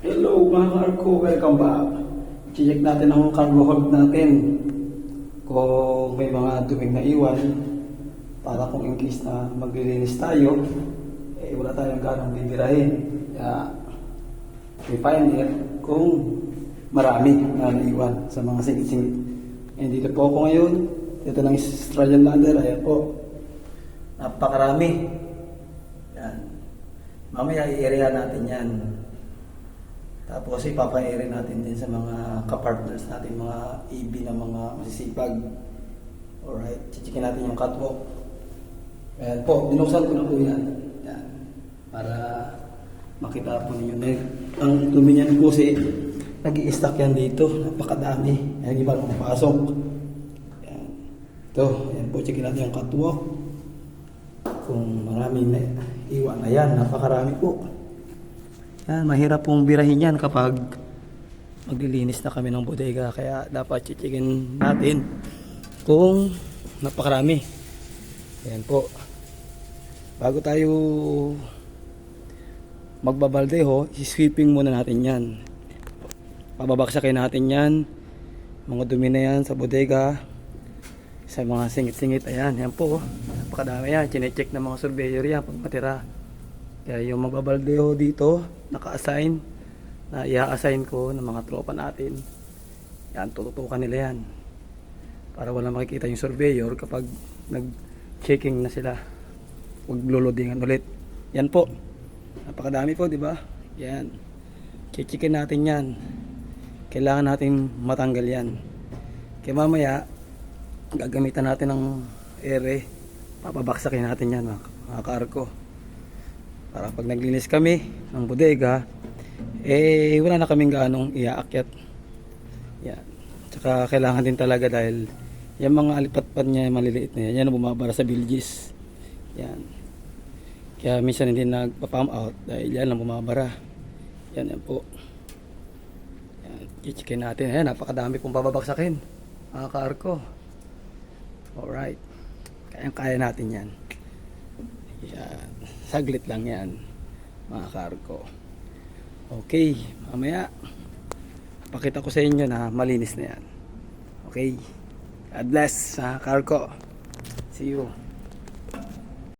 Hello mga cargo, welcome back. Check natin ang cargo hold natin. Kung may mga duming na iwan, para kung in case na maglilinis tayo, wala tayong ganang bibirahin. Kaya, we find it kung marami na naiwan sa mga singit-singit. And dito po ako ngayon. Ito ng Australian ladder. Ayan po. Napakarami. Yan. Mamaya i-area natin yan. Tapos ipapa-area natin din sa mga kapartners natin, mga EB na mga masisipag. Alright, chichikin natin yung catwalk. Ayan po, binuksan ko na po yan. Yan. Para makita po ninyo. Ang dumi niyan po nag-i-stack yan dito. Napakadami. Ayan, iba pumapasok. Yan. Ito, ayan po, chichikin natin yung catwalk. Kung maraming na iwan, ayan, napakarami po. Yan, mahirap pong birahin yan kapag maglilinis na kami ng bodega. Kaya dapat chichikin natin kung napakarami. Ayan po. Bago tayo magbabaldeho, sweeping muna natin yan. Pababaksakin natin yan. Mga dumi na yan sa bodega. Sa mga singit-singit. Ayan, yan po. Napakadami yan. Chinecheck ng mga surveyor yan pag matira. Kaya yung magbabaldeho dito, naka-assign, na i-assign ko ng mga tropa natin. Yan, tututukan nila yan. Para wala makikita yung surveyor kapag nag-checking na sila. Huwag lulodingan ulit. Yan po. Napakadami po, di ba? Yan. Checkin natin yan. Kailangan natin matanggal yan. Kaya mamaya, gagamitan natin ng ere. Papabaksakin natin yan, mga kaarko. Para pag naglinis kami ng bodega, wala na kaming gaanong iaakyat. Yan. Tsaka kailangan din talaga dahil yung mga alipatpat niya, maliliit na yan, yan ang bumabara sa bilges. Yan. Kaya minsan hindi nagpa-pump out dahil yan ang bumabara. Yan po. Yan. I-checkin natin. Ayan, napakadami pong bababaksakin. Mga kaarko. Alright. Kaya natin yan. Yan. Saglit lang yan, mga kargo. Okay, mamaya pakita ko sa inyo na malinis na yan. Okay, God bless, mga kargo. See you.